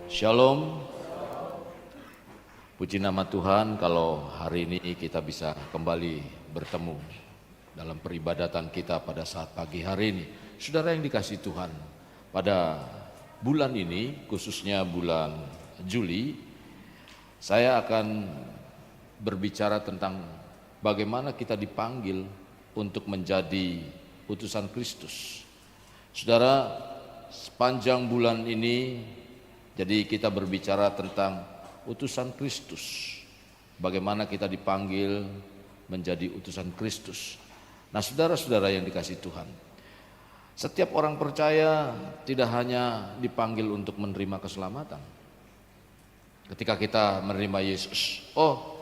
Shalom, puji nama Tuhan kalau hari ini kita bisa kembali bertemu dalam peribadatan kita pada saat pagi hari ini. Saudara yang dikasihi Tuhan, pada bulan ini khususnya bulan Juli, saya akan berbicara tentang bagaimana kita dipanggil untuk menjadi utusan Kristus. Saudara, sepanjang bulan ini jadi kita berbicara tentang utusan Kristus. Bagaimana kita dipanggil menjadi utusan Kristus. Nah, saudara-saudara yang dikasihi Tuhan, setiap orang percaya tidak hanya dipanggil untuk menerima keselamatan. Ketika kita menerima Yesus,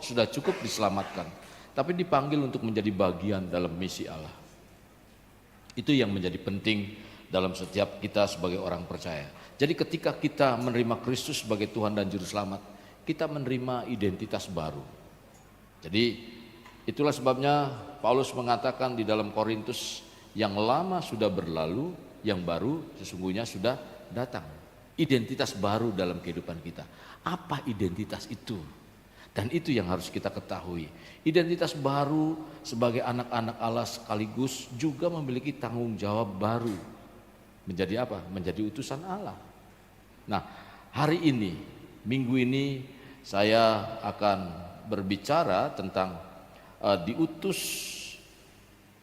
sudah cukup diselamatkan, tapi dipanggil untuk menjadi bagian dalam misi Allah. Itu yang menjadi penting dalam setiap kita sebagai orang percaya. Jadi ketika kita menerima Kristus sebagai Tuhan dan Juru Selamat, kita menerima identitas baru. Jadi itulah sebabnya Paulus mengatakan di dalam Korintus, yang lama sudah berlalu, yang baru sesungguhnya sudah datang. Identitas baru dalam kehidupan kita. Apa identitas itu? Dan itu yang harus kita ketahui. Identitas baru sebagai anak-anak Allah sekaligus juga memiliki tanggung jawab baru. Menjadi apa? Menjadi utusan Allah. Nah, hari ini, minggu ini saya akan berbicara tentang diutus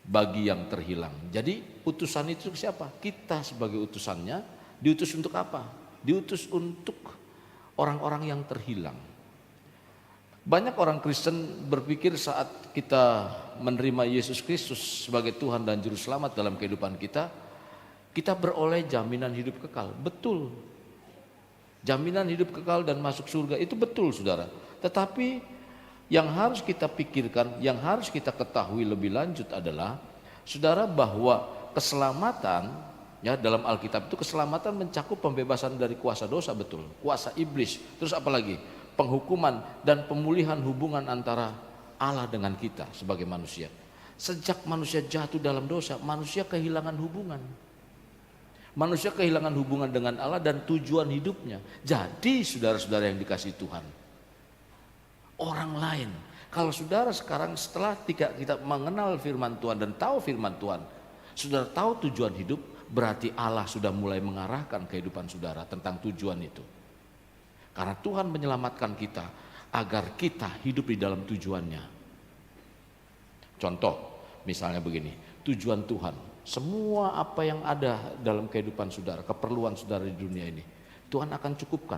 bagi yang terhilang. Jadi utusan itu siapa? Kita sebagai utusannya diutus untuk apa? Diutus untuk orang-orang yang terhilang. Banyak orang Kristen berpikir saat kita menerima Yesus Kristus sebagai Tuhan dan Juru Selamat dalam kehidupan kita, kita beroleh jaminan hidup kekal. Betul. Jaminan hidup kekal dan masuk surga itu betul, saudara. Tetapi yang harus kita pikirkan, yang harus kita ketahui lebih lanjut adalah, saudara, bahwa keselamatan, ya, dalam Alkitab itu keselamatan mencakup pembebasan dari kuasa dosa, betul, kuasa iblis. Terus apa lagi? Penghukuman dan pemulihan hubungan antara Allah dengan kita sebagai manusia. Sejak manusia jatuh dalam dosa, manusia kehilangan hubungan. Manusia kehilangan hubungan dengan Allah dan tujuan hidupnya. Jadi saudara-saudara yang dikasihi Tuhan, orang lain, kalau saudara sekarang setelah kita mengenal firman Tuhan dan tahu firman Tuhan, saudara tahu tujuan hidup, berarti Allah sudah mulai mengarahkan kehidupan saudara tentang tujuan itu. Karena Tuhan menyelamatkan kita agar kita hidup di dalam tujuannya. Contoh, misalnya begini, tujuan Tuhan, semua apa yang ada dalam kehidupan saudara, keperluan saudara di dunia ini, Tuhan akan cukupkan.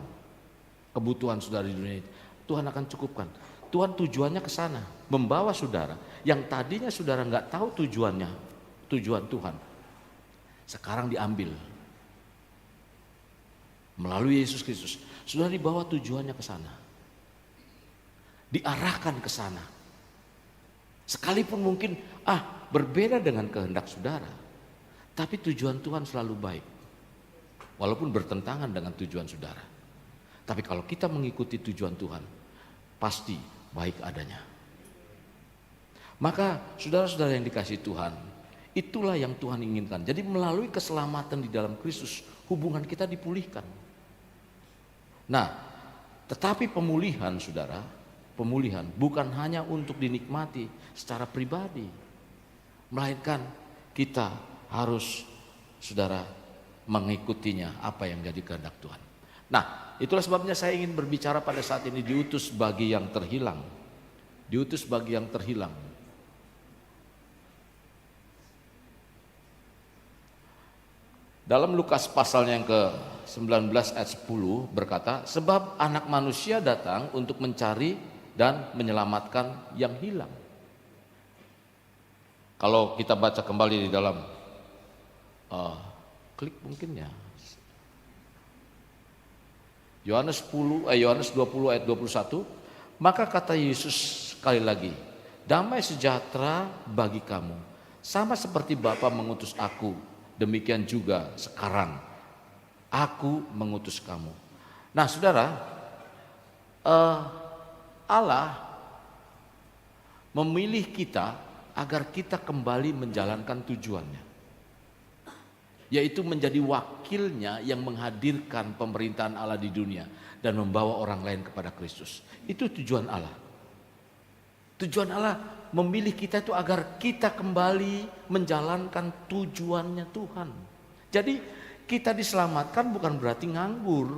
Kebutuhan saudara di dunia ini, Tuhan akan cukupkan. Tuhan tujuannya ke sana, membawa saudara yang tadinya saudara nggak tahu tujuannya, tujuan Tuhan, sekarang diambil melalui Yesus Kristus. Sudah dibawa tujuannya ke sana, diarahkan ke sana. Sekalipun mungkin berbeda dengan kehendak saudara, tapi tujuan Tuhan selalu baik, walaupun bertentangan dengan tujuan saudara. Tapi kalau kita mengikuti tujuan Tuhan, pasti baik adanya. Maka saudara-saudara yang dikasihi Tuhan, itulah yang Tuhan inginkan. Jadi melalui keselamatan di dalam Kristus, hubungan kita dipulihkan. Nah, tetapi pemulihan, saudara, pemulihan bukan hanya untuk dinikmati secara pribadi, melainkan kita harus, saudara, mengikutinya apa yang jadi kehendak Tuhan. Nah, itulah sebabnya saya ingin berbicara pada saat ini diutus bagi yang terhilang. Diutus bagi yang terhilang. Dalam Lukas pasalnya yang ke-19 ayat 10 berkata, sebab anak manusia datang untuk mencari dan menyelamatkan yang hilang. Kalau kita baca kembali di dalam klik mungkin ya, Yohanes 20 ayat 21, maka kata Yesus sekali lagi, damai sejahtera bagi kamu, sama seperti Bapa mengutus aku, demikian juga sekarang aku mengutus kamu. Nah, saudara, Allah memilih kita agar kita kembali menjalankan tujuannya. yaitu menjadi wakilnya yang menghadirkan pemerintahan Allah di dunia dan membawa orang lain kepada Kristus. Itu tujuan Allah. Tujuan Allah memilih kita itu agar kita kembali menjalankan tujuannya Tuhan. Jadi kita diselamatkan bukan berarti nganggur,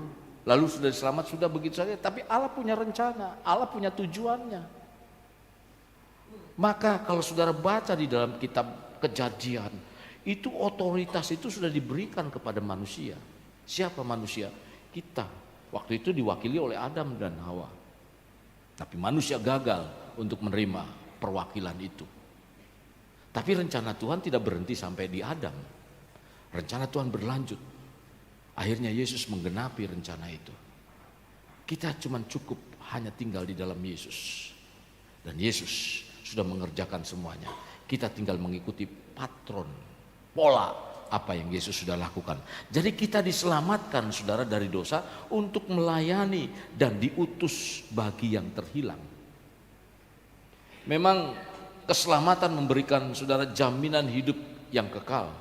lalu sudah selamat sudah begitu saja, tapi Allah punya rencana, Allah punya tujuannya. Maka kalau saudara baca di dalam kitab Kejadian, itu otoritas itu sudah diberikan kepada manusia. Siapa manusia? Kita. Waktu itu diwakili oleh Adam dan Hawa. Tapi manusia gagal untuk menerima perwakilan itu. Tapi rencana Tuhan tidak berhenti sampai di Adam. Rencana Tuhan berlanjut. Akhirnya Yesus menggenapi rencana itu. Kita cuma cukup hanya tinggal di dalam Yesus. Dan Yesus sudah mengerjakan semuanya. Kita tinggal mengikuti patron, pola apa yang Yesus sudah lakukan. Jadi kita diselamatkan saudara dari dosa untuk melayani dan diutus bagi yang terhilang. Memang keselamatan memberikan saudara jaminan hidup yang kekal.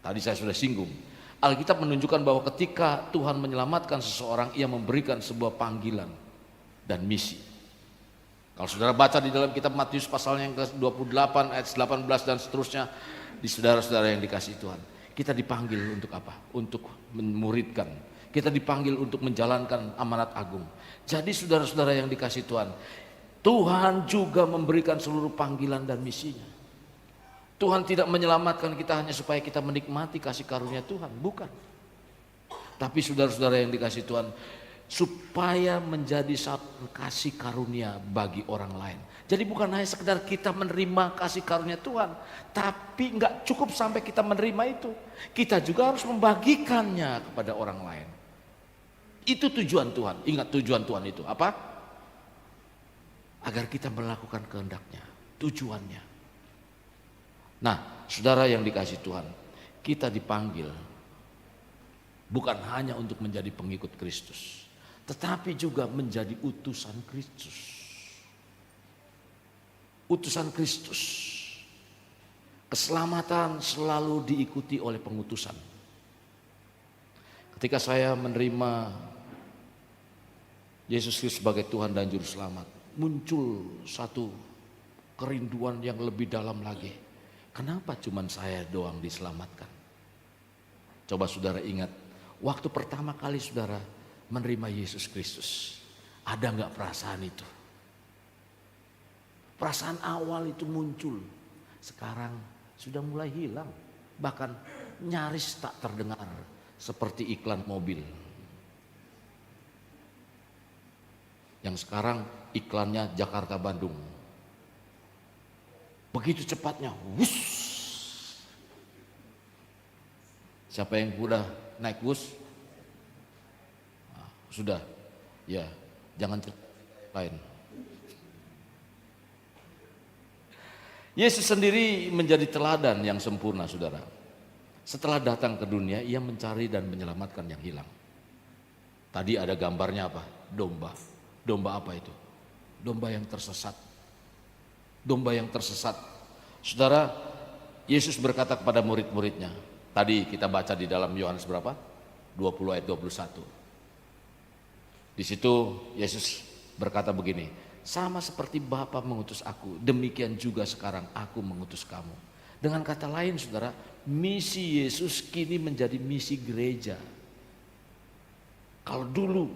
Tadi saya sudah singgung. Alkitab menunjukkan bahwa ketika Tuhan menyelamatkan seseorang, Ia memberikan sebuah panggilan dan misi. Kalau saudara baca di dalam kitab Matius pasalnya yang ke-28 ayat 18 dan seterusnya, di saudara-saudara yang dikasihi Tuhan, kita dipanggil untuk apa? Untuk memuridkan. Kita dipanggil untuk menjalankan amanat agung. Jadi saudara-saudara yang dikasihi Tuhan, Tuhan juga memberikan seluruh panggilan dan misinya. Tuhan tidak menyelamatkan kita hanya supaya kita menikmati kasih karunia Tuhan, bukan. Tapi saudara-saudara yang dikasihi Tuhan, supaya menjadi satu kasih karunia bagi orang lain. Jadi bukan hanya sekedar kita menerima kasih karunia Tuhan, tapi nggak cukup sampai kita menerima itu, kita juga harus membagikannya kepada orang lain. Itu tujuan Tuhan. Ingat tujuan Tuhan itu apa? Agar kita melakukan kehendak-Nya, tujuannya. Nah, saudara yang dikasihi Tuhan, kita dipanggil bukan hanya untuk menjadi pengikut Kristus, tetapi juga menjadi utusan Kristus. Utusan Kristus. Keselamatan selalu diikuti oleh pengutusan. Ketika saya menerima Yesus Kristus sebagai Tuhan dan Juru Selamat, muncul satu kerinduan yang lebih dalam lagi. Kenapa cuma saya doang diselamatkan? Coba saudara ingat, waktu pertama kali saudara menerima Yesus Kristus, ada nggak perasaan itu? Perasaan awal itu muncul, sekarang sudah mulai hilang, bahkan nyaris tak terdengar seperti iklan mobil. Yang sekarang iklannya Jakarta Bandung, begitu cepatnya, wuss. Siapa yang udah naik bus? Sudah, ya, jangan lain. Yesus sendiri menjadi teladan yang sempurna, saudara. Setelah datang ke dunia, Ia mencari dan menyelamatkan yang hilang. Tadi ada gambarnya apa? Domba. Domba apa itu? Domba yang tersesat. Domba yang tersesat. Saudara, Yesus berkata kepada murid-muridnya. Tadi kita baca di dalam Yohanes berapa? 20 ayat 21. Di situ Yesus berkata begini, sama seperti Bapa mengutus aku, demikian juga sekarang aku mengutus kamu. Dengan kata lain saudara, misi Yesus kini menjadi misi gereja. Kalau dulu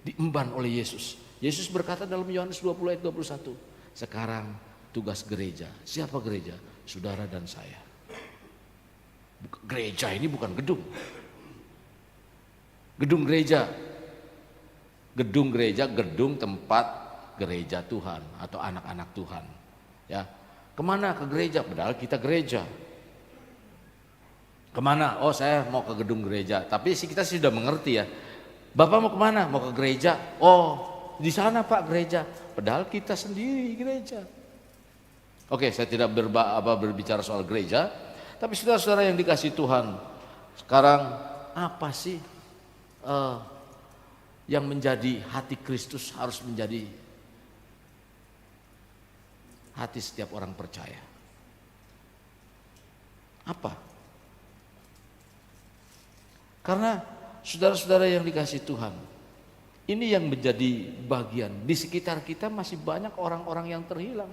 diemban oleh Yesus, Yesus berkata dalam Yohanes 20 ayat 21, sekarang tugas gereja. Siapa gereja? Saudara dan saya. Gereja ini bukan gedung. Gedung gereja. Gedung gereja, gedung tempat gereja Tuhan atau anak-anak Tuhan. Ya, kemana ke gereja? Padahal kita gereja. Kemana? Oh, saya mau ke gedung gereja. Tapi kita sudah mengerti ya. Bapak mau kemana? Mau ke gereja. Oh, di sana Pak gereja. Padahal kita sendiri gereja. Oke, saya tidak berbicara soal gereja. Tapi saudara-saudara yang dikasihi Tuhan, sekarang apa sih yang menjadi hati Kristus harus menjadi hati setiap orang percaya? Apa? Karena saudara-saudara yang dikasihi Tuhan, ini yang menjadi bagian. Di sekitar kita masih banyak orang-orang yang terhilang.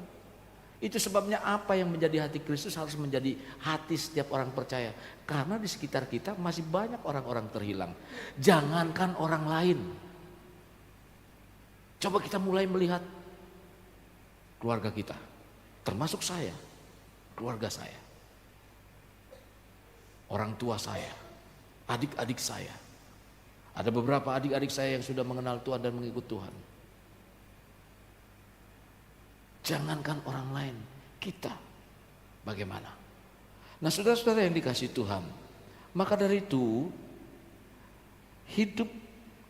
Itu sebabnya apa yang menjadi hati Kristus harus menjadi hati setiap orang percaya. Karena di sekitar kita masih banyak orang-orang terhilang. Jangankan orang lain. Coba kita mulai melihat keluarga kita. Termasuk saya, keluarga saya. Orang tua saya, adik-adik saya. Ada beberapa adik-adik saya yang sudah mengenal Tuhan dan mengikut Tuhan. Jangankan orang lain, kita bagaimana? Nah, saudara-saudara yang dikasihi Tuhan, maka dari itu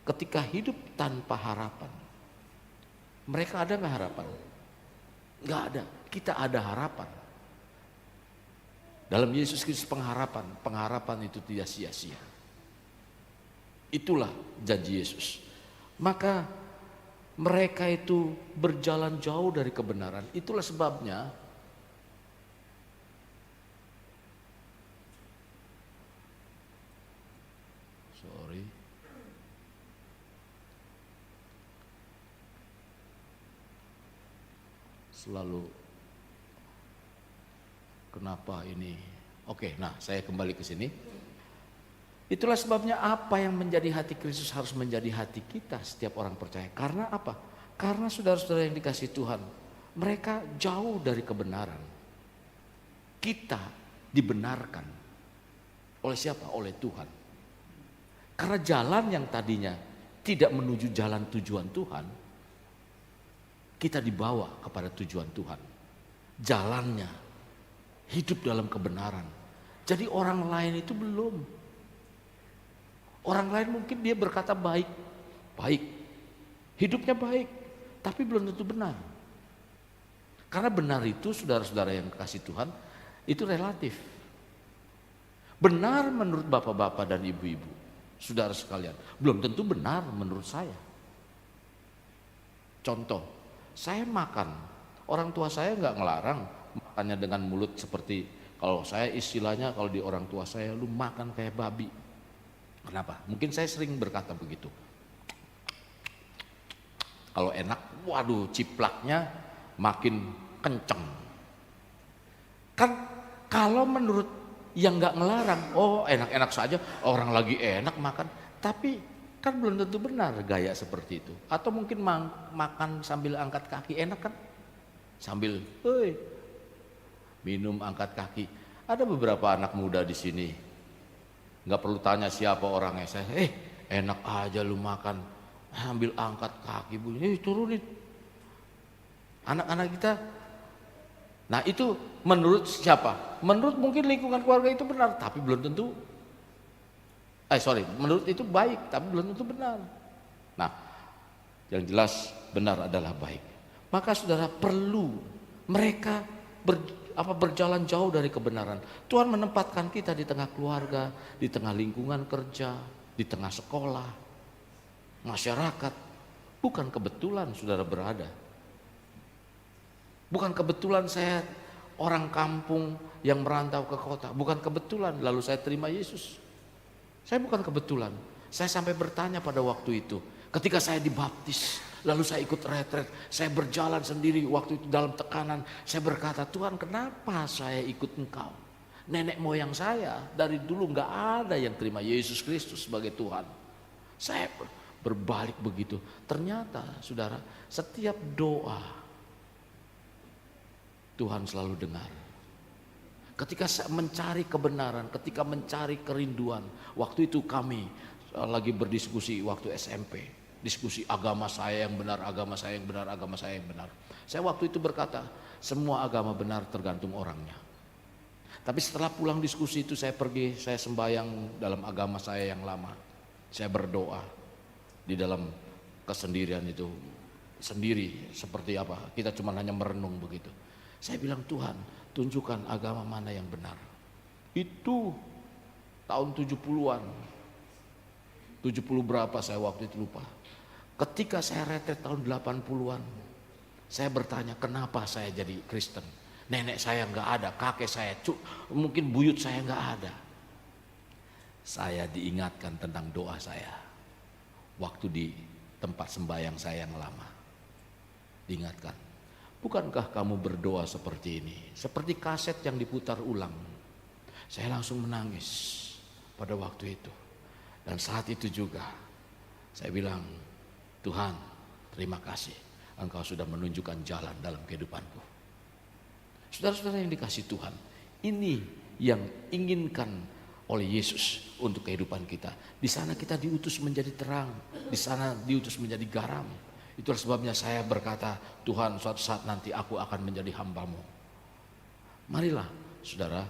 ketika hidup tanpa harapan, mereka ada nggak harapan? Nggak ada. Kita ada harapan. Dalam Yesus Kristus pengharapan itu tidak sia-sia. Itulah janji Yesus. Maka mereka itu berjalan jauh dari kebenaran. Itulah sebabnya selalu kenapa ini? Oke, nah saya kembali ke sini. Itulah sebabnya apa yang menjadi hati Kristus harus menjadi hati kita setiap orang percaya. Karena apa? Karena saudara-saudara yang dikasihi Tuhan, mereka jauh dari kebenaran. Kita dibenarkan. Oleh siapa? Oleh Tuhan. Karena jalan yang tadinya tidak menuju jalan tujuan Tuhan, kita dibawa kepada tujuan Tuhan. Jalannya hidup dalam kebenaran. Jadi orang lain itu belum. Orang lain mungkin dia berkata baik, hidupnya baik, tapi belum tentu benar. Karena benar itu saudara-saudara yang kasih Tuhan, itu relatif. Benar menurut bapak-bapak dan ibu-ibu, saudara sekalian, belum tentu benar menurut saya. Contoh, saya makan, orang tua saya nggak ngelarang makannya dengan mulut seperti, kalau saya istilahnya kalau di orang tua saya, lu makan kayak babi. Kenapa? Mungkin saya sering berkata begitu. Kalau enak, waduh ciplaknya makin kenceng. Kan kalau menurut yang nggak ngelarang, oh enak-enak saja, orang lagi enak makan. Tapi kan belum tentu benar gaya seperti itu. Atau mungkin makan sambil angkat kaki, enak kan? Sambil, minum angkat kaki. Ada beberapa anak muda di sini. Nggak perlu tanya siapa orangnya, saya enak aja lu makan ambil angkat kaki bunyi, turunin anak-anak kita. Nah itu menurut siapa? Menurut mungkin lingkungan keluarga itu benar, tapi belum tentu menurut itu baik, tapi belum tentu benar. Nah yang jelas benar adalah baik. Maka saudara perlu mereka berjalan jauh dari kebenaran. Tuhan menempatkan kita di tengah keluarga, di tengah lingkungan kerja, di tengah sekolah, masyarakat. Bukan kebetulan saudara berada. Bukan kebetulan saya orang kampung yang merantau ke kota. Bukan kebetulan lalu saya terima Yesus. Saya bukan kebetulan. Saya sampai bertanya pada waktu itu, ketika saya dibaptis, lalu saya ikut retret, saya berjalan sendiri waktu itu dalam tekanan. Saya berkata, Tuhan kenapa saya ikut Engkau? Nenek moyang saya dari dulu gak ada yang terima Yesus Kristus sebagai Tuhan. Saya berbalik begitu. Ternyata saudara, setiap doa Tuhan selalu dengar. Ketika saya mencari kebenaran, ketika mencari kerinduan. Waktu itu kami lagi berdiskusi waktu SMP. Diskusi agama saya yang benar, agama saya yang benar, agama saya yang benar. Saya waktu itu berkata, semua agama benar tergantung orangnya. Tapi setelah pulang diskusi itu saya pergi, saya sembahyang dalam agama saya yang lama. Saya berdoa di dalam kesendirian itu. Sendiri seperti apa, kita cuma hanya merenung begitu. Saya bilang, Tuhan tunjukkan agama mana yang benar. Itu tahun 70-an. 70 berapa saya waktu itu lupa. Ketika saya retret tahun 80-an, saya bertanya kenapa saya jadi Kristen. Nenek saya nggak ada, kakek saya, mungkin buyut saya nggak ada. saya diingatkan tentang doa saya waktu di tempat sembahyang saya yang lama. Diingatkan, bukankah kamu berdoa seperti ini? Seperti kaset yang diputar ulang. Saya langsung menangis pada waktu itu. Dan saat itu juga saya bilang, Tuhan, terima kasih Engkau sudah menunjukkan jalan dalam kehidupanku. Saudara-saudara yang dikasih Tuhan, ini yang inginkan oleh Yesus untuk kehidupan kita. Di sana kita diutus menjadi terang, di sana diutus menjadi garam. Itulah sebabnya saya berkata, Tuhan, suatu saat nanti aku akan menjadi hamba-Mu. Marilah saudara,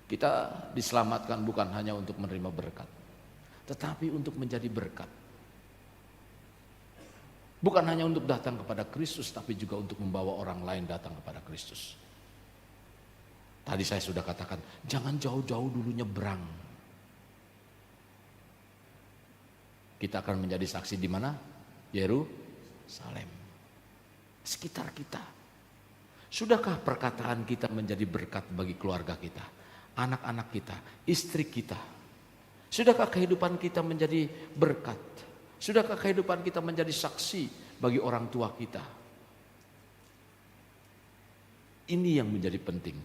kita diselamatkan bukan hanya untuk menerima berkat, tetapi untuk menjadi berkat. Bukan hanya untuk datang kepada Kristus, tapi juga untuk membawa orang lain datang kepada Kristus. Tadi saya sudah katakan, jangan jauh-jauh dulu nyebrang. Kita akan menjadi saksi di mana? Yerusalem. Sekitar kita. Sudahkah perkataan kita menjadi berkat bagi keluarga kita, anak-anak kita, istri kita? Sudahkah kehidupan kita menjadi berkat? Sudahkah kehidupan kita menjadi saksi bagi orang tua kita? Ini yang menjadi penting.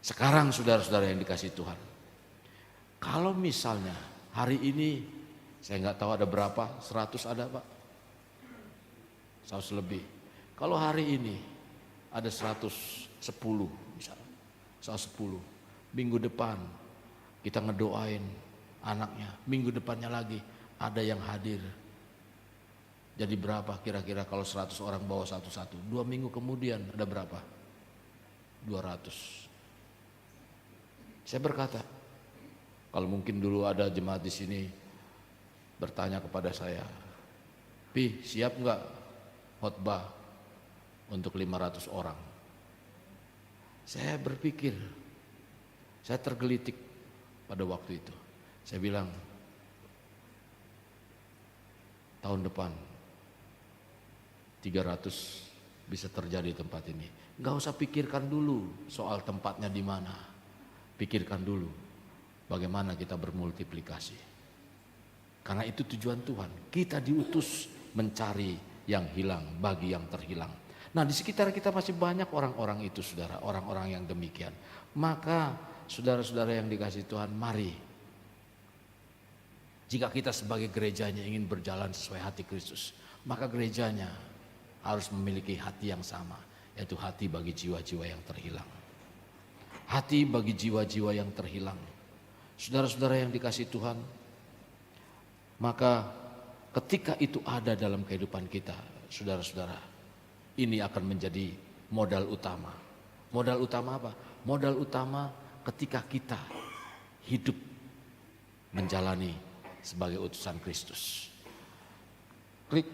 Sekarang saudara-saudara yang dikasih Tuhan, kalau misalnya hari ini, saya nggak tahu ada berapa, 100 ada Pak? 100 lebih. Kalau hari ini ada 110 misalnya, 110. Minggu depan kita ngedoain anaknya, minggu depannya lagi ada yang hadir. Jadi berapa kira-kira kalau 100 orang bawa satu-satu? 2 minggu kemudian ada berapa? 200. Saya berkata, kalau mungkin dulu ada jemaat di sini bertanya kepada saya, Pi, siap nggak khotbah untuk 500 orang? Saya berpikir, saya tergelitik pada waktu itu. Saya bilang, tahun depan 300 bisa terjadi di tempat ini. Nggak usah pikirkan dulu soal tempatnya di mana. Pikirkan dulu bagaimana kita bermultiplikasi. Karena itu tujuan Tuhan. Kita diutus mencari yang hilang bagi yang terhilang. Nah, di sekitar kita masih banyak orang-orang itu, saudara, orang-orang yang demikian. Maka saudara-saudara yang dikasih Tuhan, mari, jika kita sebagai gerejanya ingin berjalan sesuai hati Kristus, maka gerejanya harus memiliki hati yang sama, yaitu hati bagi jiwa-jiwa yang terhilang. Hati bagi jiwa-jiwa yang terhilang. Saudara-saudara yang dikasih Tuhan, maka ketika itu ada dalam kehidupan kita, saudara-saudara, ini akan menjadi modal utama. Modal utama apa? Modal utama ketika kita hidup menjalani sebagai utusan Kristus. Klik.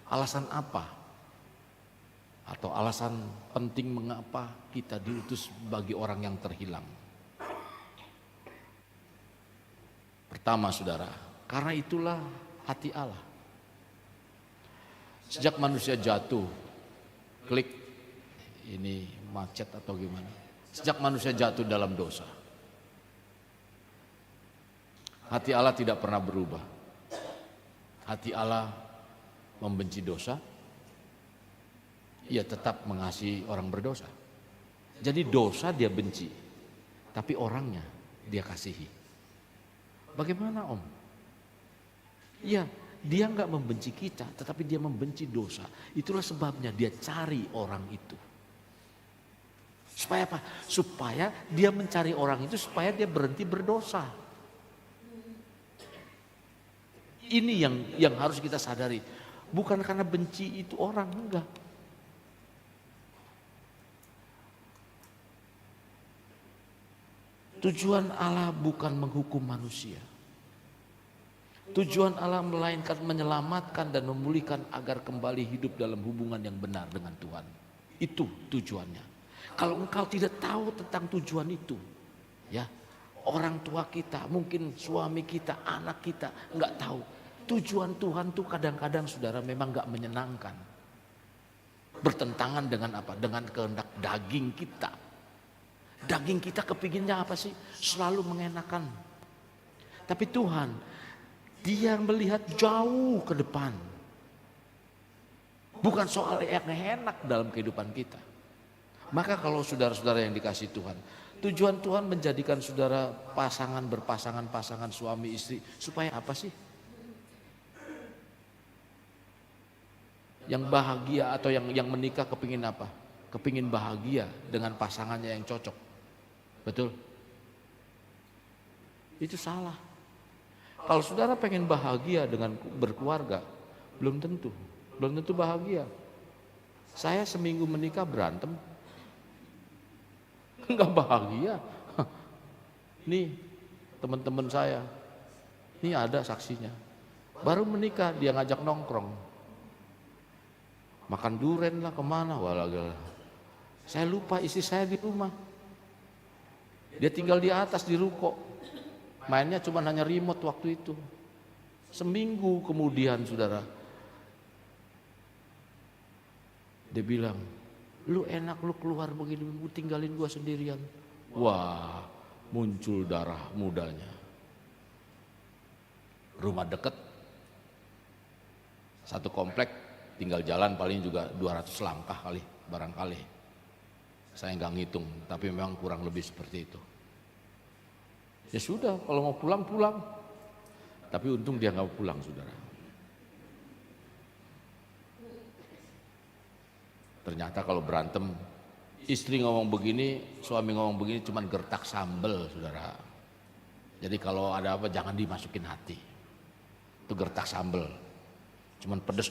Alasan apa? Atau alasan penting mengapa kita diutus bagi orang yang terhilang? Pertama, saudara, karena itulah hati Allah. Sejak manusia jatuh, klik, ini macet atau gimana? Sejak manusia jatuh dalam dosa, hati Allah tidak pernah berubah. Hati Allah membenci dosa, ia tetap mengasihi orang berdosa. Jadi dosa dia benci, tapi orangnya dia kasihi. Bagaimana Om? Ya, dia nggak membenci kita, tetapi dia membenci dosa. Itulah sebabnya dia cari orang itu. Supaya apa? Supaya dia mencari orang itu supaya dia berhenti berdosa. Ini yang harus kita sadari. Bukan karena benci itu orang, enggak. Tujuan Allah bukan menghukum manusia. Tujuan Allah melainkan menyelamatkan dan memulihkan agar kembali hidup dalam hubungan yang benar dengan Tuhan. Itu tujuannya. Kalau engkau tidak tahu tentang tujuan itu, ya, orang tua kita, mungkin suami kita, anak kita enggak tahu. Tujuan Tuhan tuh kadang-kadang saudara memang enggak menyenangkan. Bertentangan dengan apa? Dengan kehendak daging kita. Daging kita kepinginnya apa sih? Selalu mengenakan. Tapi Tuhan, Dia melihat jauh ke depan. Bukan soal yang enak dalam kehidupan kita. Maka kalau saudara-saudara yang dikasih Tuhan, tujuan Tuhan menjadikan saudara berpasangan suami istri supaya apa sih? Yang bahagia atau yang menikah kepingin apa? Kepingin bahagia dengan pasangannya yang cocok. Betul? Itu salah. Kalau saudara pengen bahagia dengan berkeluarga, belum tentu bahagia. Saya seminggu menikah berantem, nggak bahagia. Nih teman-teman saya, nih ada saksinya. Baru menikah dia ngajak nongkrong, makan duren lah kemana, walah. Saya lupa istri saya di rumah. Dia tinggal di atas di ruko. Mainnya cuma hanya remote waktu itu. Seminggu kemudian saudara, dia bilang, lu enak lu keluar begini, lu tinggalin gua sendirian. Wah, muncul darah mudanya. Rumah deket, satu komplek, tinggal jalan paling juga 200 langkah kali, barangkali. Saya nggak ngitung, tapi memang kurang lebih seperti itu. Ya sudah, kalau mau pulang. Tapi untung dia nggak pulang, saudara. Ternyata kalau berantem, istri ngomong begini, suami ngomong begini, cuman gertak sambel, saudara. Jadi kalau ada apa jangan dimasukin hati. Itu gertak sambel. Cuman pedes,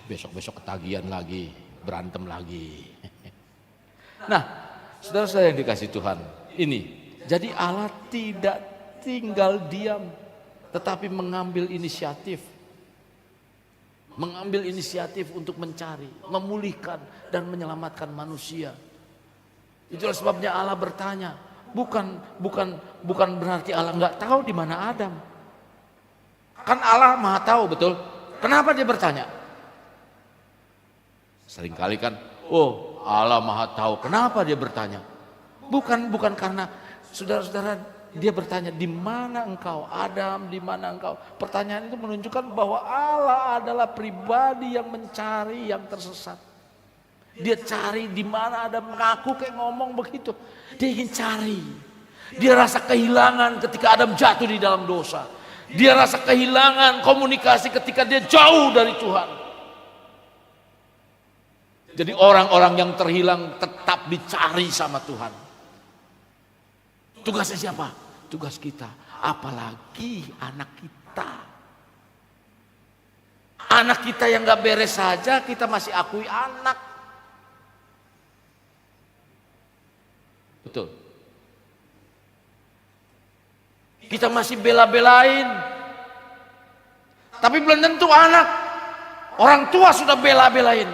besok ketagihan lagi, berantem lagi. Nah, saudara saya yang dikasih Tuhan, ini. Jadi Allah tidak tinggal diam, tetapi mengambil inisiatif. Mengambil inisiatif untuk mencari, memulihkan dan menyelamatkan manusia. Itulah sebabnya Allah bertanya, bukan berarti Allah nggak tahu di mana Adam. Kan Allah Maha tahu, betul? Kenapa dia bertanya? Seringkali kan, oh Allah Maha tahu. Kenapa dia bertanya? Bukan karena saudara-saudara, dia bertanya, di mana engkau Adam, di mana engkau? Pertanyaan itu menunjukkan bahwa Allah adalah pribadi yang mencari yang tersesat. Dia cari di mana Adam, mengaku kayak ngomong begitu. Dia ingin cari. Dia rasa kehilangan ketika Adam jatuh di dalam dosa. Dia rasa kehilangan komunikasi ketika dia jauh dari Tuhan. Jadi orang-orang yang terhilang tetap dicari sama Tuhan. Tugasnya siapa? Tugas kita. Apalagi anak kita. Anak kita yang gak beres saja kita masih akui anak. Betul. Kita masih bela-belain. Tapi belum tentu anak. Orang tua sudah bela-belain.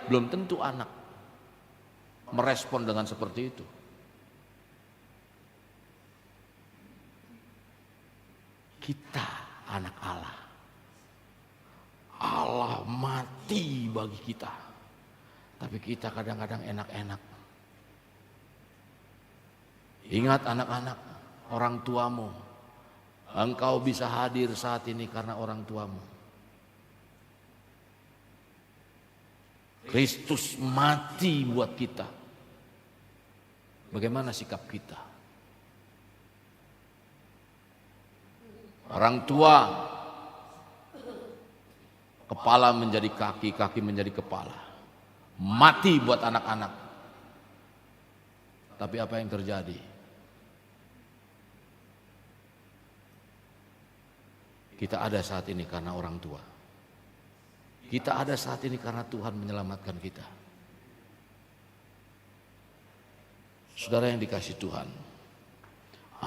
Belum tentu anak merespon dengan seperti itu. Kita anak Allah. Allah mati bagi kita. Tapi kita kadang-kadang enak-enak. Ingat anak-anak, orang tuamu. Engkau bisa hadir saat ini karena orang tuamu. Kristus mati buat kita. Bagaimana sikap kita? Orang tua, kepala menjadi kaki, kaki menjadi kepala. Mati buat anak-anak. Tapi apa yang terjadi? Kita ada saat ini karena orang tua. Kita ada saat ini karena Tuhan menyelamatkan kita. Saudara yang dikasih Tuhan,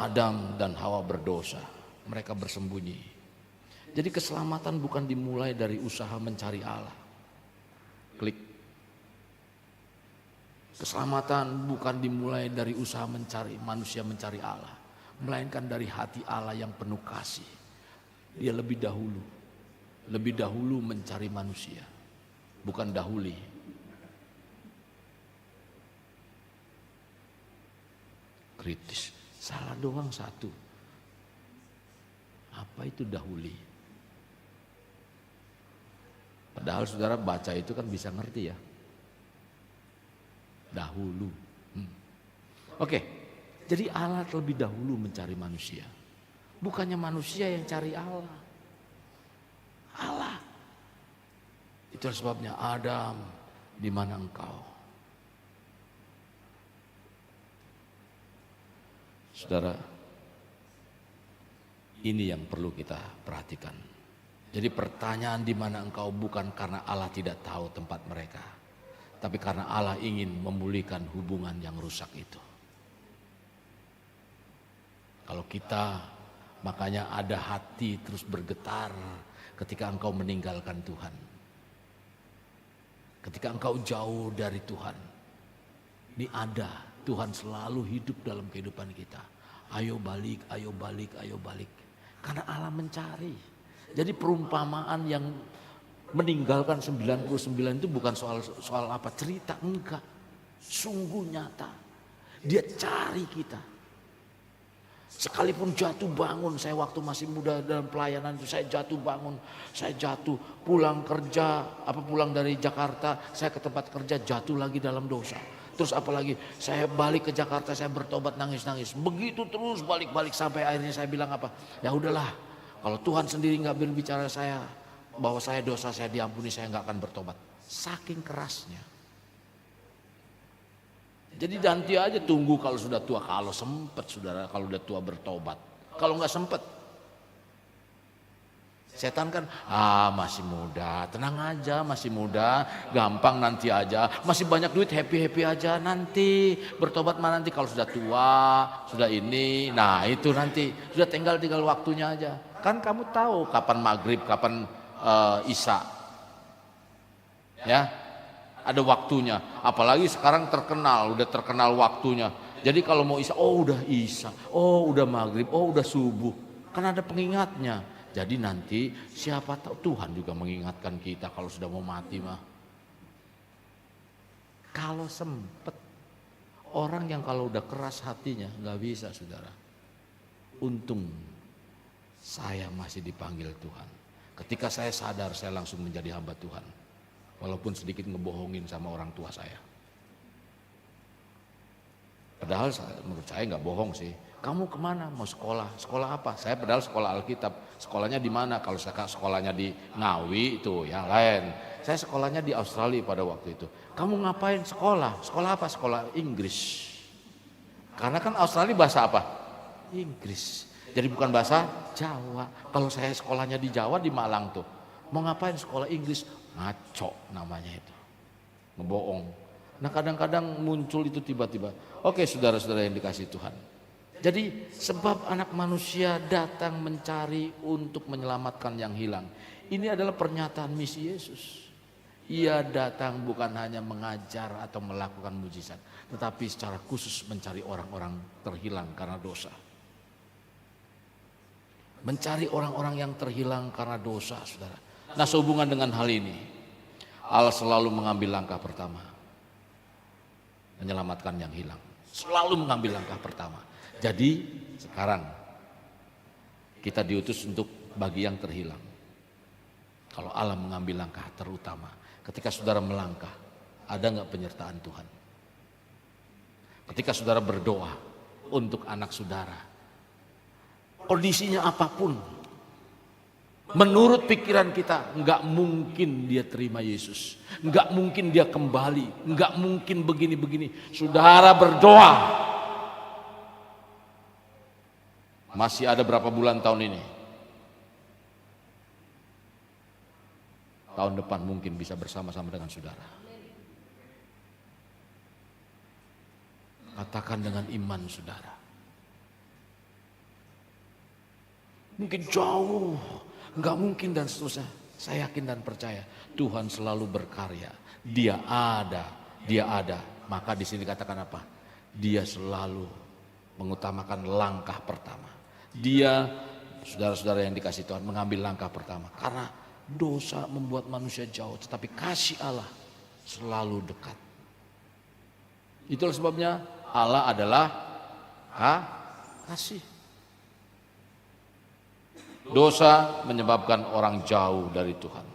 Adam dan Hawa berdosa. Mereka bersembunyi. Jadi keselamatan bukan dimulai dari usaha mencari Allah. Klik. Keselamatan bukan dimulai dari usaha manusia mencari Allah. Melainkan dari hati Allah yang penuh kasih. Dia lebih dahulu mencari manusia. Bukan dahuli. kritis. Salah doang satu. Apa itu dahuli? Padahal saudara baca itu kan bisa ngerti ya. Dahulu. Oke, jadi Allah terlebih dahulu mencari manusia. Bukannya manusia yang cari Allah. Allah. Itu sebabnya Adam, di mana engkau? Saudara, ini yang perlu kita perhatikan. Jadi pertanyaan di mana engkau bukan karena Allah tidak tahu tempat mereka, tapi karena Allah ingin memulihkan hubungan yang rusak itu. Kalau kita, makanya ada hati terus bergetar ketika engkau meninggalkan Tuhan. Ketika engkau jauh dari Tuhan. Ini ada, Tuhan selalu hidup dalam kehidupan kita. Ayo balik, ayo balik, ayo balik. Karena Allah mencari. Jadi perumpamaan yang meninggalkan 99 itu bukan soal apa cerita, enggak. Sungguh nyata. Dia cari kita. Sekalipun jatuh bangun, saya waktu masih muda dalam pelayanan itu saya jatuh bangun, saya jatuh pulang kerja, pulang dari Jakarta, saya ke tempat kerja jatuh lagi dalam dosa. Terus apalagi saya balik ke Jakarta, saya bertobat nangis-nangis. Begitu terus balik-balik sampai akhirnya saya bilang apa? Ya udahlah, kalau Tuhan sendiri nggak berbicara saya bahwa saya dosa saya diampuni, saya nggak akan bertobat. Saking kerasnya. Jadi nanti aja tunggu kalau sudah tua, kalau sempet saudara, kalau udah tua bertobat. Kalau nggak sempet, setan kan, masih muda, tenang aja, masih muda, gampang nanti aja, masih banyak duit, happy aja nanti, bertobat mah nanti kalau sudah tua, sudah ini, nah itu nanti, sudah tinggal waktunya aja. Kan kamu tahu kapan maghrib, kapan isya, ya. Ada waktunya, apalagi sekarang udah terkenal waktunya. Jadi kalau mau isya, udah isya, udah maghrib, udah subuh. Kan ada pengingatnya. Jadi nanti siapa tahu Tuhan juga mengingatkan kita kalau sudah mau mati mah. Kalau sempet, orang yang kalau udah keras hatinya nggak bisa saudara. Untung saya masih dipanggil Tuhan. Ketika saya sadar saya langsung menjadi hamba Tuhan. Walaupun sedikit ngebohongin sama orang tua saya. Padahal menurut saya nggak bohong sih. Kamu kemana? Mau sekolah? Sekolah apa? Saya padahal sekolah Alkitab. Sekolahnya di mana? Kalau saya sekolahnya di Ngawi itu ya lain. Saya sekolahnya di Australia pada waktu itu. Kamu ngapain sekolah? Sekolah apa? Sekolah Inggris. Karena kan Australia bahasa apa? Inggris. Jadi bukan bahasa Jawa. Kalau saya sekolahnya di Jawa, di Malang tuh. Mau ngapain sekolah Inggris? Ngaco namanya itu. Ngebohong. Nah kadang-kadang muncul itu tiba-tiba. Oke saudara-saudara yang dikasihi Tuhan. Jadi sebab anak manusia datang mencari untuk menyelamatkan yang hilang. Ini adalah pernyataan misi Yesus. Ia datang bukan hanya mengajar atau melakukan mujizat. Tetapi secara khusus mencari orang-orang terhilang karena dosa. Mencari orang-orang yang terhilang karena dosa saudara. Nah sehubungan dengan hal ini, Allah selalu mengambil langkah pertama. Menyelamatkan yang hilang. Selalu mengambil langkah pertama. Jadi sekarang kita diutus untuk bagi yang terhilang. Kalau Allah mengambil langkah terutama. Ketika saudara melangkah, ada gak penyertaan Tuhan? Ketika saudara berdoa untuk anak saudara. Kondisinya apapun. Menurut pikiran kita, nggak mungkin dia terima Yesus, nggak mungkin dia kembali, nggak mungkin begini-begini. Saudara berdoa. Masih ada berapa bulan tahun ini? Tahun depan mungkin bisa bersama-sama dengan saudara. Katakan dengan iman saudara. Mungkin jauh. Enggak mungkin dan seterusnya. Saya yakin dan percaya Tuhan selalu berkarya. Dia ada. Maka di sini katakan apa? Dia selalu mengutamakan langkah pertama. Dia, saudara-saudara yang dikasih Tuhan, mengambil langkah pertama. Karena dosa membuat manusia jauh, tetapi kasih Allah selalu dekat. Itulah sebabnya Allah adalah kasih. Dosa menyebabkan orang jauh dari Tuhan.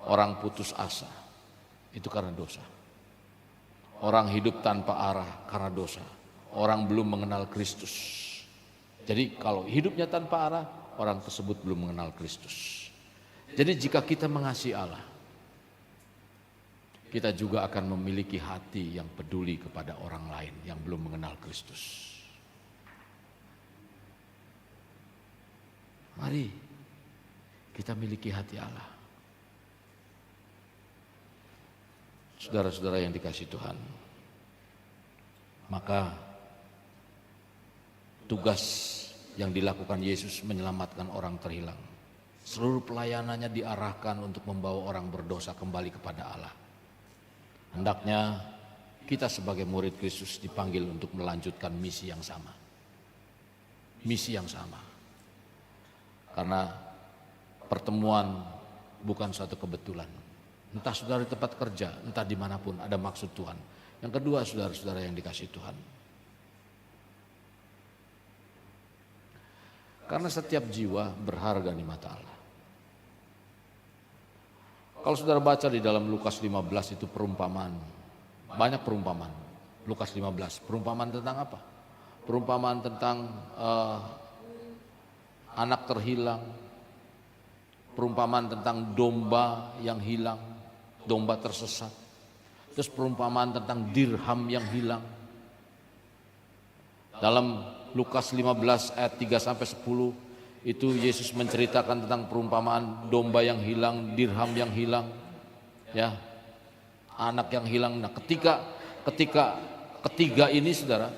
Orang putus asa, itu karena dosa. Orang hidup tanpa arah karena dosa. Orang belum mengenal Kristus. Jadi kalau hidupnya tanpa arah, orang tersebut belum mengenal Kristus. Jadi jika kita mengasihi Allah, kita juga akan memiliki hati yang peduli kepada orang lain yang belum mengenal Kristus. Mari kita miliki hati Allah. Saudara-saudara yang dikasihi Tuhan, maka tugas yang dilakukan Yesus menyelamatkan orang terhilang. Seluruh pelayanannya diarahkan untuk membawa orang berdosa kembali kepada Allah. Hendaknya kita sebagai murid Kristus dipanggil untuk melanjutkan misi yang sama. Misi yang sama. Karena pertemuan bukan suatu kebetulan. Entah saudara di tempat kerja, entah dimanapun ada maksud Tuhan. Yang kedua, saudara-saudara yang dikasihi Tuhan. Karena setiap jiwa berharga di mata Allah. Kalau saudara baca di dalam Lukas 15 itu perumpamaan. Banyak perumpamaan. Lukas 15, perumpamaan tentang apa? Perumpamaan tentang anak terhilang, perumpamaan tentang domba yang hilang, domba tersesat, terus perumpamaan tentang dirham yang hilang. Dalam Lukas 15 ayat 3-10 itu Yesus menceritakan tentang perumpamaan domba yang hilang, dirham yang hilang, ya, anak yang hilang. Nah, ketiga ini saudara,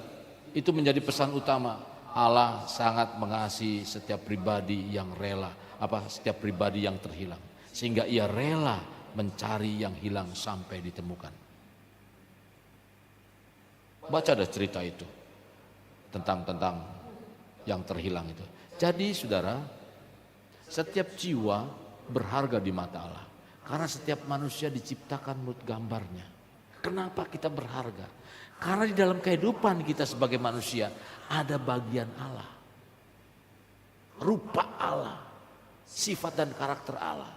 itu menjadi pesan utama. Allah sangat mengasihi setiap pribadi yang rela, setiap pribadi yang terhilang, sehingga ia rela mencari yang hilang sampai ditemukan. Baca ada cerita itu tentang yang terhilang itu. Jadi saudara, setiap jiwa berharga di mata Allah, karena setiap manusia diciptakan menurut gambarnya. Kenapa kita berharga? Karena di dalam kehidupan kita sebagai manusia ada bagian Allah, rupa Allah, sifat dan karakter Allah.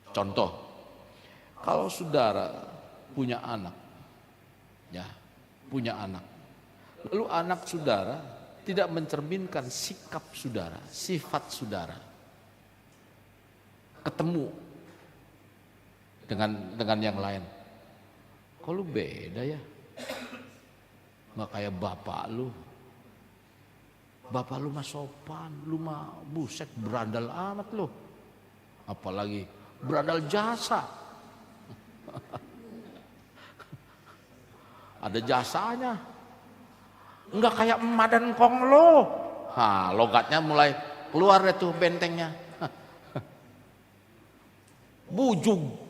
Contoh, kalau saudara punya anak, lalu anak saudara tidak mencerminkan sikap saudara, sifat saudara, ketemu dengan yang lain. Kok lu beda ya? Nggak kayak bapak lu. Bapak lu mah sopan, lu mah buset berandal amat lu. Apalagi berandal jasa. Ada jasanya. Enggak kayak emak dan kong lu. Logatnya mulai keluar deh tuh bentengnya. Bujung.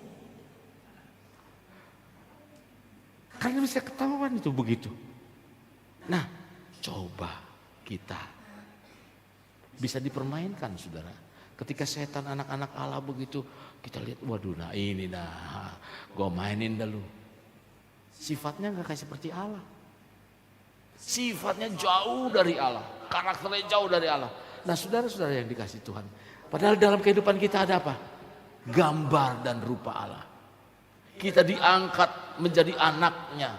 Karena bisa ketahuan itu begitu. Nah, coba kita bisa dipermainkan saudara. Ketika setan anak-anak Allah begitu, kita lihat, waduh nah ini nah, gue mainin dah lu. Sifatnya gak kayak seperti Allah. Sifatnya jauh dari Allah, karakternya jauh dari Allah. Nah saudara-saudara yang dikasih Tuhan, padahal dalam kehidupan kita ada apa? Gambar dan rupa Allah. Kita diangkat menjadi anaknya.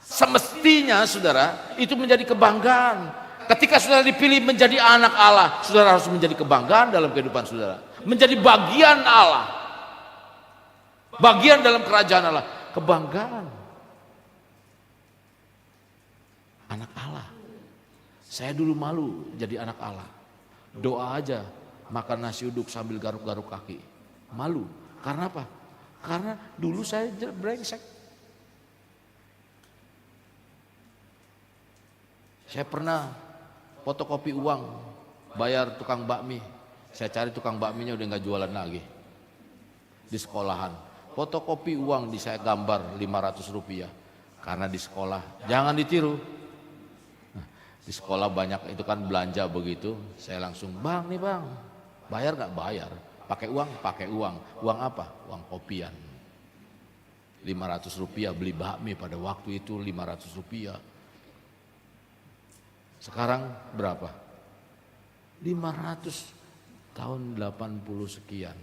Semestinya saudara itu menjadi kebanggaan. Ketika saudara dipilih menjadi anak Allah, saudara harus menjadi kebanggaan dalam kehidupan saudara. Menjadi bagian Allah. Bagian dalam kerajaan Allah. Kebanggaan. Anak Allah. Saya dulu malu jadi anak Allah. Doa aja makan nasi uduk sambil garuk-garuk kaki. Malu. Karena apa? Karena dulu saya brengsek. Saya pernah fotokopi uang, bayar tukang bakmi. Saya cari tukang bakminya udah gak jualan lagi. Di sekolahan. Fotokopi uang di saya gambar 500 rupiah. Karena di sekolah, jangan ditiru. Nah, di sekolah banyak itu kan belanja begitu. Saya langsung, bang nih bang, bayar gak? Bayar. Pakai uang? Pakai uang. Uang apa? Uang kopian. 500 rupiah beli bakmi pada waktu itu 500 rupiah. Sekarang berapa? 500 tahun 80 sekian.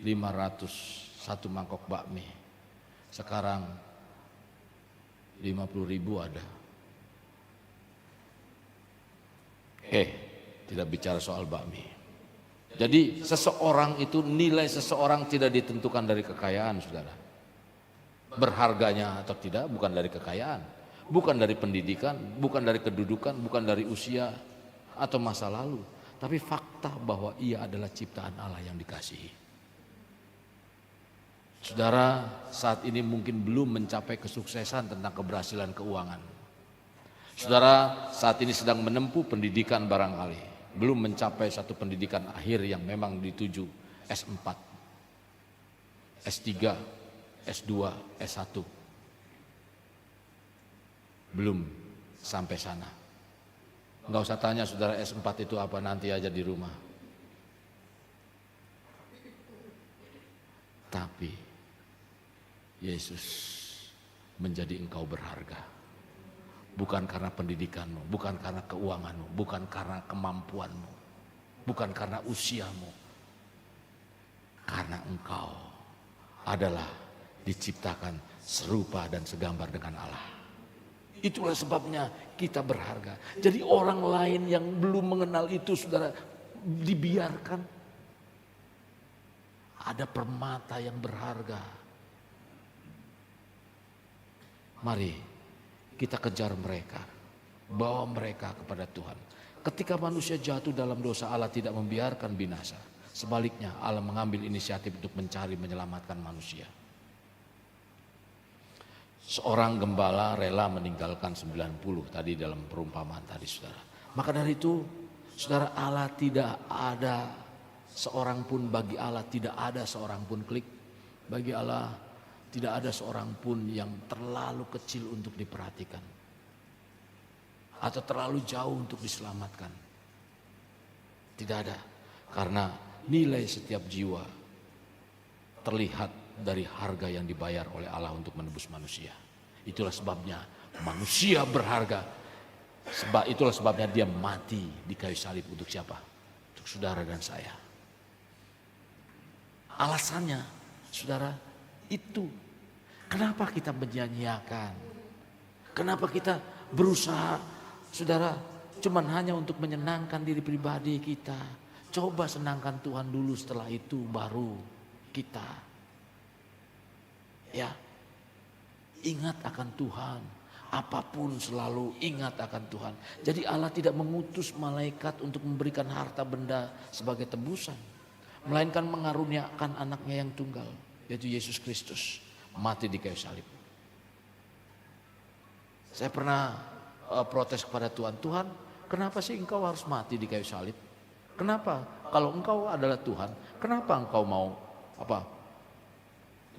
500 satu mangkok bakmi. Sekarang 50.000 ada. Tidak bicara soal bakmi. Jadi seseorang itu, nilai seseorang tidak ditentukan dari kekayaan, saudara. Berharganya atau tidak bukan dari kekayaan, bukan dari pendidikan, bukan dari kedudukan, bukan dari usia atau masa lalu, tapi fakta bahwa ia adalah ciptaan Allah yang dikasihi. Saudara saat ini mungkin belum mencapai kesuksesan tentang keberhasilan keuangan. Saudara saat ini sedang menempuh pendidikan barangkali, belum mencapai satu pendidikan akhir yang memang dituju, S4, S3, S2, S1. Belum sampai sana. Enggak usah tanya saudara S4 itu apa, nanti aja di rumah. Tapi Yesus menjadi engkau berharga. Bukan karena pendidikanmu, bukan karena keuanganmu, bukan karena kemampuanmu, bukan karena usiamu. Karena engkau adalah diciptakan serupa dan segambar dengan Allah. Itulah sebabnya kita berharga. Jadi orang lain yang belum mengenal itu, saudara, dibiarkan. Ada permata yang berharga. Mari kita kejar mereka, bawa mereka kepada Tuhan. Ketika manusia jatuh dalam dosa, Allah tidak membiarkan binasa. Sebaliknya Allah mengambil inisiatif untuk mencari, menyelamatkan manusia. Seorang gembala rela meninggalkan 90 tadi dalam perumpamaan tadi, saudara. Maka dari itu, saudara, Allah tidak ada seorang pun, bagi Allah tidak ada seorang pun klik. Bagi Allah tidak ada seorang pun yang terlalu kecil untuk diperhatikan atau terlalu jauh untuk diselamatkan. Tidak ada, karena nilai setiap jiwa terlihat dari harga yang dibayar oleh Allah untuk menebus manusia. Itulah sebabnya manusia berharga. Itulah sebabnya dia mati di kayu salib untuk siapa? Untuk saudara dan saya. Alasannya, saudara, itu kenapa kita menyanyiakan, kenapa kita berusaha, saudara, cuman hanya untuk menyenangkan diri pribadi kita. Coba senangkan Tuhan dulu, setelah itu baru kita, ya, ingat akan Tuhan. Apapun selalu ingat akan Tuhan. Jadi Allah tidak mengutus malaikat untuk memberikan harta benda sebagai tebusan, melainkan mengaruniakan anaknya yang tunggal, yaitu Yesus Kristus, mati di kayu salib. Saya pernah protes kepada Tuhan, Tuhan, kenapa sih engkau harus mati di kayu salib? Kenapa? Kalau engkau adalah Tuhan, kenapa engkau mau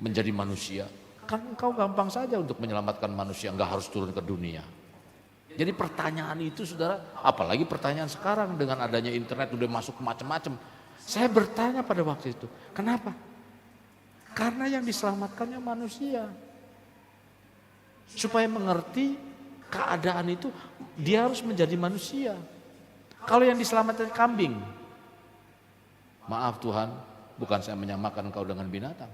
menjadi manusia? Kan engkau gampang saja untuk menyelamatkan manusia, enggak harus turun ke dunia. Jadi pertanyaan itu, saudara, apalagi pertanyaan sekarang dengan adanya internet udah masuk ke macam-macam. Saya bertanya pada waktu itu, kenapa? Karena yang diselamatkannya manusia. Supaya mengerti keadaan itu, dia harus menjadi manusia. Kalau yang diselamatkan kambing, maaf Tuhan, bukan saya menyamakan engkau dengan binatang.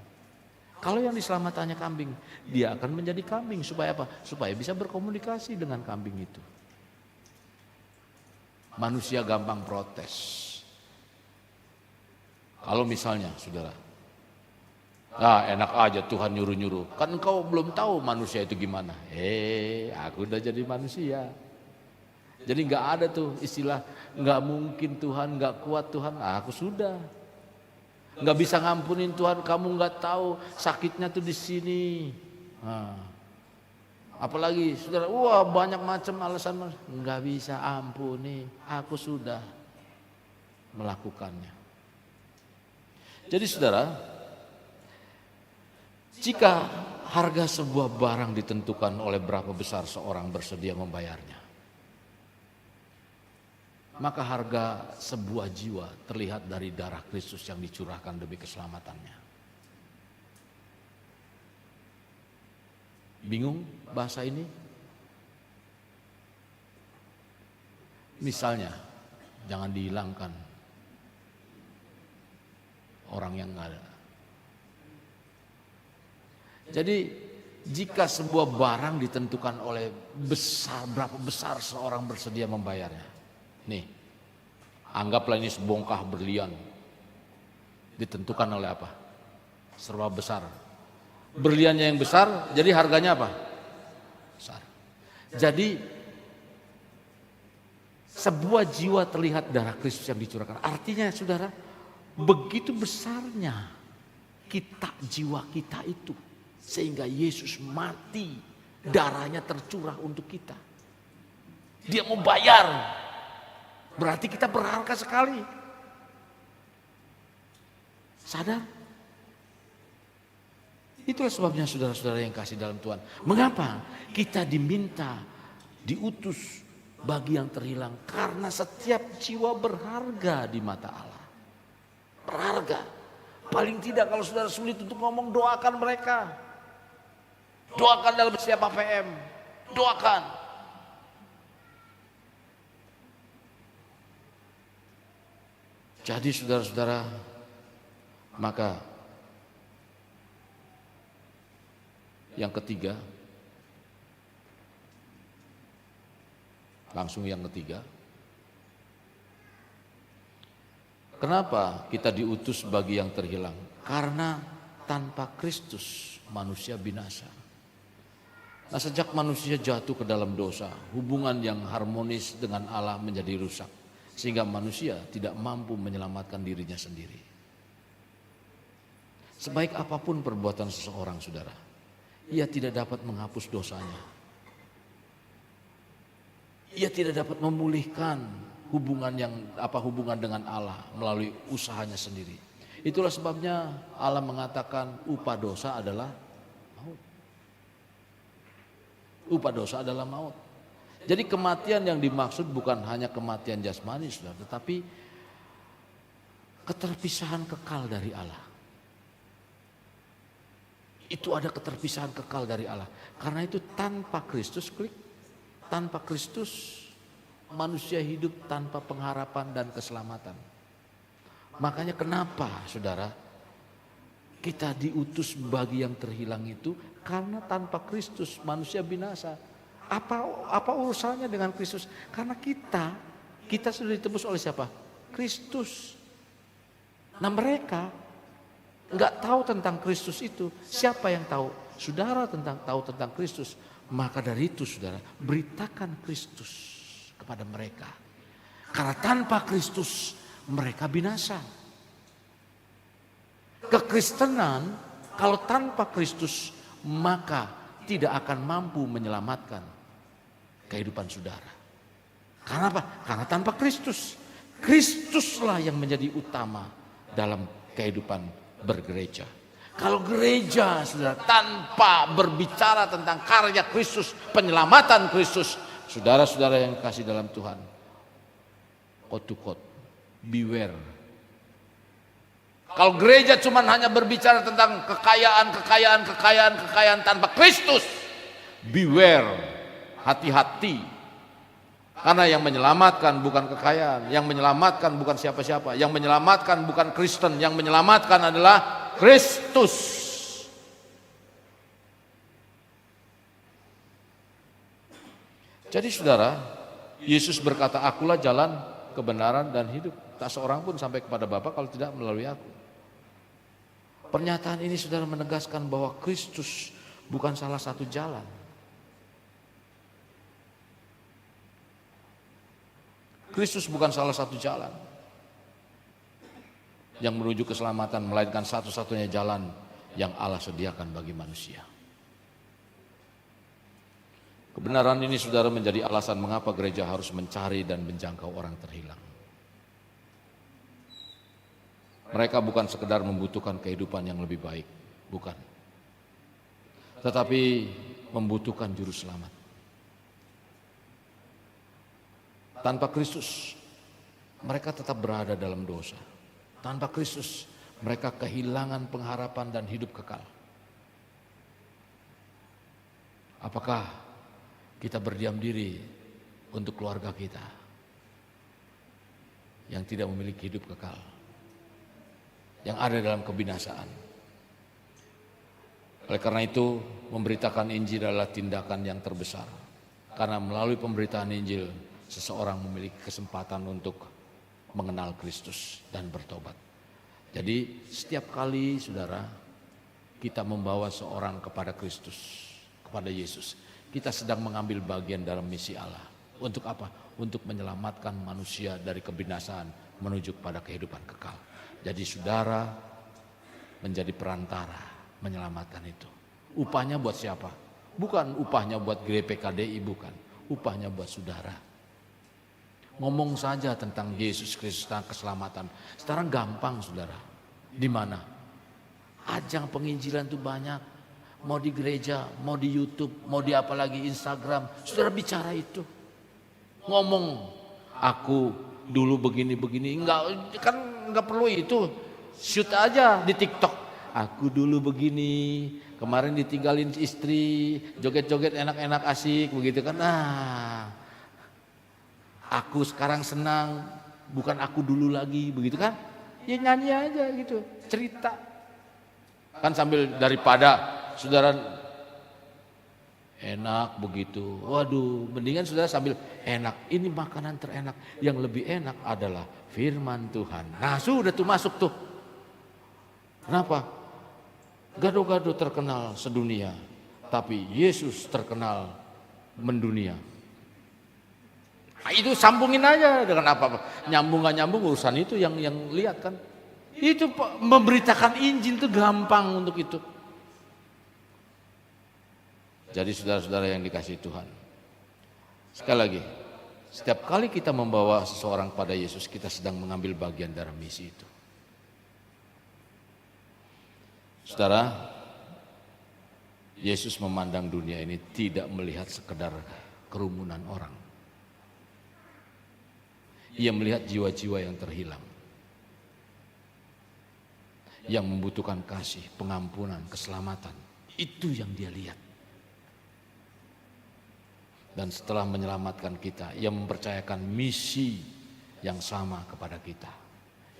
Kalau yang diselamatannya kambing, dia akan menjadi kambing. Supaya apa? Supaya bisa berkomunikasi dengan kambing itu. Manusia gampang protes. Kalau misalnya, saudara, enak aja Tuhan nyuruh-nyuruh. Kan engkau belum tahu manusia itu gimana. Aku udah jadi manusia. Jadi gak ada tuh istilah, gak mungkin Tuhan, gak kuat Tuhan. Aku sudah. Gak bisa ngampunin Tuhan, kamu gak tahu sakitnya tuh di sini. Apalagi saudara, banyak macam alasan. Gak bisa ampuni, aku sudah melakukannya. Jadi saudara, jika harga sebuah barang ditentukan oleh berapa besar seorang bersedia membayarnya, maka harga sebuah jiwa terlihat dari darah Kristus yang dicurahkan demi keselamatannya. Bingung bahasa ini? Misalnya, jangan dihilangkan orang yang ada. Jadi jika sebuah barang ditentukan oleh berapa besar seorang bersedia membayarnya. Nih, anggaplah ini sebongkah berlian. Ditentukan oleh apa? Serba besar. Berliannya yang besar, jadi harganya apa? Besar. Jadi sebuah jiwa terlihat darah Kristus yang dicurahkan. Artinya saudara, begitu besarnya jiwa kita itu. Sehingga Yesus mati, darahnya tercurah untuk kita. Dia mau bayar. Berarti kita berharga sekali. Sadar? Itulah sebabnya saudara-saudara yang kasih dalam Tuhan. Mengapa kita diminta, diutus bagi yang terhilang? Karena setiap jiwa berharga di mata Allah. Berharga. Paling tidak kalau saudara sulit untuk ngomong, doakan mereka. Doakan dalam setiap APM. Doakan. Jadi saudara-saudara, maka yang ketiga, langsung yang ketiga. Kenapa kita diutus bagi yang terhilang? Karena tanpa Kristus manusia binasa. Nah, sejak manusia jatuh ke dalam dosa, hubungan yang harmonis dengan Allah menjadi rusak. Sehingga manusia tidak mampu menyelamatkan dirinya sendiri. Sebaik apapun perbuatan seseorang, saudara, ia tidak dapat menghapus dosanya. Ia tidak dapat memulihkan hubungan dengan Allah melalui usahanya sendiri. Itulah sebabnya Allah mengatakan upah dosa adalah maut. Upah dosa adalah maut. Jadi kematian yang dimaksud bukan hanya kematian jasmani, saudara, tetapi keterpisahan kekal dari Allah. Itu ada keterpisahan kekal dari Allah. Karena itu tanpa Kristus, tanpa Kristus manusia hidup tanpa pengharapan dan keselamatan. Makanya kenapa saudara kita diutus bagi yang terhilang itu? Karena tanpa Kristus manusia binasa. Apa urusannya dengan Kristus? Karena kita sudah ditebus oleh siapa? Kristus. Nah, mereka nggak tahu tentang Kristus itu. Siapa yang tahu? Saudara tahu tentang Kristus. Maka dari itu saudara, beritakan Kristus kepada mereka. Karena tanpa Kristus mereka binasa. Kekristenan kalau tanpa Kristus maka tidak akan mampu menyelamatkan kehidupan saudara. Karena apa? Karena tanpa Kristus. Kristuslah yang menjadi utama dalam kehidupan bergereja. Kalau gereja saudara tanpa berbicara tentang karya Kristus, penyelamatan Kristus, saudara-saudara yang kasih dalam Tuhan, quote to quote, beware. Kalau gereja cuma hanya berbicara tentang kekayaan tanpa Kristus, beware, hati-hati. Karena yang menyelamatkan bukan kekayaan, yang menyelamatkan bukan siapa-siapa, yang menyelamatkan bukan Kristen, yang menyelamatkan adalah Kristus. Jadi saudara, Yesus berkata, akulah jalan, kebenaran dan hidup. Tak seorang pun sampai kepada Bapa kalau tidak melalui aku. Pernyataan ini saudara menegaskan bahwa Kristus bukan salah satu jalan. Kristus bukan salah satu jalan yang menuju keselamatan, melainkan satu-satunya jalan yang Allah sediakan bagi manusia. Kebenaran ini saudara menjadi alasan mengapa gereja harus mencari dan menjangkau orang terhilang. Mereka bukan sekedar membutuhkan kehidupan yang lebih baik, bukan. Tetapi membutuhkan juru selamat. Tanpa Kristus, mereka tetap berada dalam dosa. Tanpa Kristus, mereka kehilangan pengharapan dan hidup kekal. Apakah kita berdiam diri untuk keluarga kita? yang tidak memiliki hidup kekal, yang ada dalam kebinasaan. Oleh karena itu, memberitakan Injil adalah tindakan yang terbesar. Karena melalui pemberitaan Injil, seseorang memiliki kesempatan untuk mengenal Kristus dan bertobat. Jadi setiap kali saudara kita membawa seorang kepada Kristus, kepada Yesus, kita sedang mengambil bagian dalam misi Allah. Untuk apa? Untuk menyelamatkan manusia dari kebinasaan menuju pada kehidupan kekal. Jadi saudara menjadi perantara menyelamatkan itu. Upahnya buat siapa? Bukan upahnya buat GPKDI, bukan. Upahnya buat saudara. Ngomong saja tentang Yesus Kristus dan keselamatan. Sekarang gampang saudara. Di mana? Ajang penginjilan itu banyak. Mau di gereja, mau di YouTube, mau di apalagi Instagram. Saudara bicara itu. Ngomong. Aku dulu begini-begini. Enggak perlu itu. Shoot aja di TikTok. Aku dulu begini. Kemarin ditinggalin istri. Joget-joget enak-enak asik. Begitu kan. Nah. Aku sekarang senang, bukan aku dulu lagi, begitu kan? Ya nyanyi aja gitu, cerita. Kan sambil daripada saudara enak begitu, waduh, mendingan saudara sambil enak. Ini makanan terenak, yang lebih enak adalah firman Tuhan. Nah sudah tuh masuk tuh. Kenapa? Gado-gado terkenal sedunia, tapi Yesus terkenal mendunia. Nah, itu sambungin aja dengan apa? Nyambung gak nyambung urusan itu yang lihat kan. Itu memberitakan Injil itu gampang untuk itu. Jadi saudara-saudara yang dikasihi Tuhan. Sekali lagi, setiap kali kita membawa seseorang pada Yesus, kita sedang mengambil bagian dalam misi itu. Saudara, Yesus memandang dunia ini tidak melihat sekedar kerumunan orang. Ia melihat jiwa-jiwa yang terhilang, yang membutuhkan kasih, pengampunan, keselamatan. Itu yang dia lihat. Dan setelah menyelamatkan kita, ia mempercayakan misi yang sama kepada kita.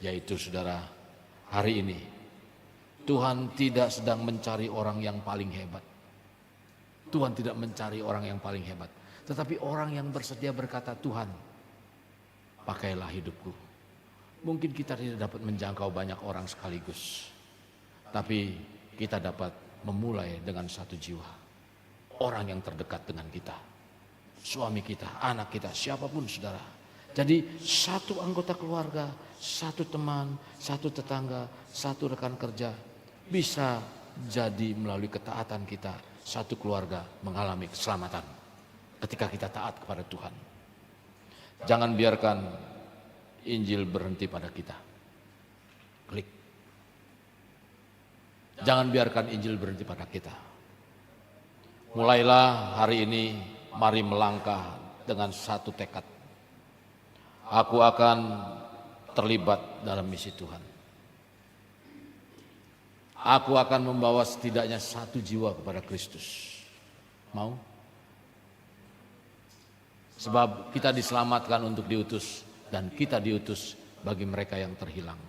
Yaitu saudara, hari ini Tuhan tidak sedang mencari orang yang paling hebat. Tuhan tidak mencari orang yang paling hebat. Tetapi orang yang bersedia berkata, Tuhan, pakailah hidupku. Mungkin kita tidak dapat menjangkau banyak orang sekaligus. Tapi kita dapat memulai dengan satu jiwa. Orang yang terdekat dengan kita. Suami kita, anak kita, siapapun saudara. Jadi satu anggota keluarga, satu teman, satu tetangga, satu rekan kerja. Bisa jadi melalui ketaatan kita, satu keluarga mengalami keselamatan. Ketika kita taat kepada Tuhan. Jangan biarkan Injil berhenti pada kita. Klik. Jangan biarkan Injil berhenti pada kita. Mulailah hari ini, mari melangkah dengan satu tekad. Aku akan terlibat dalam misi Tuhan. Aku akan membawa setidaknya satu jiwa kepada Kristus. Mau? Sebab kita diselamatkan untuk diutus dan kita diutus bagi mereka yang terhilang.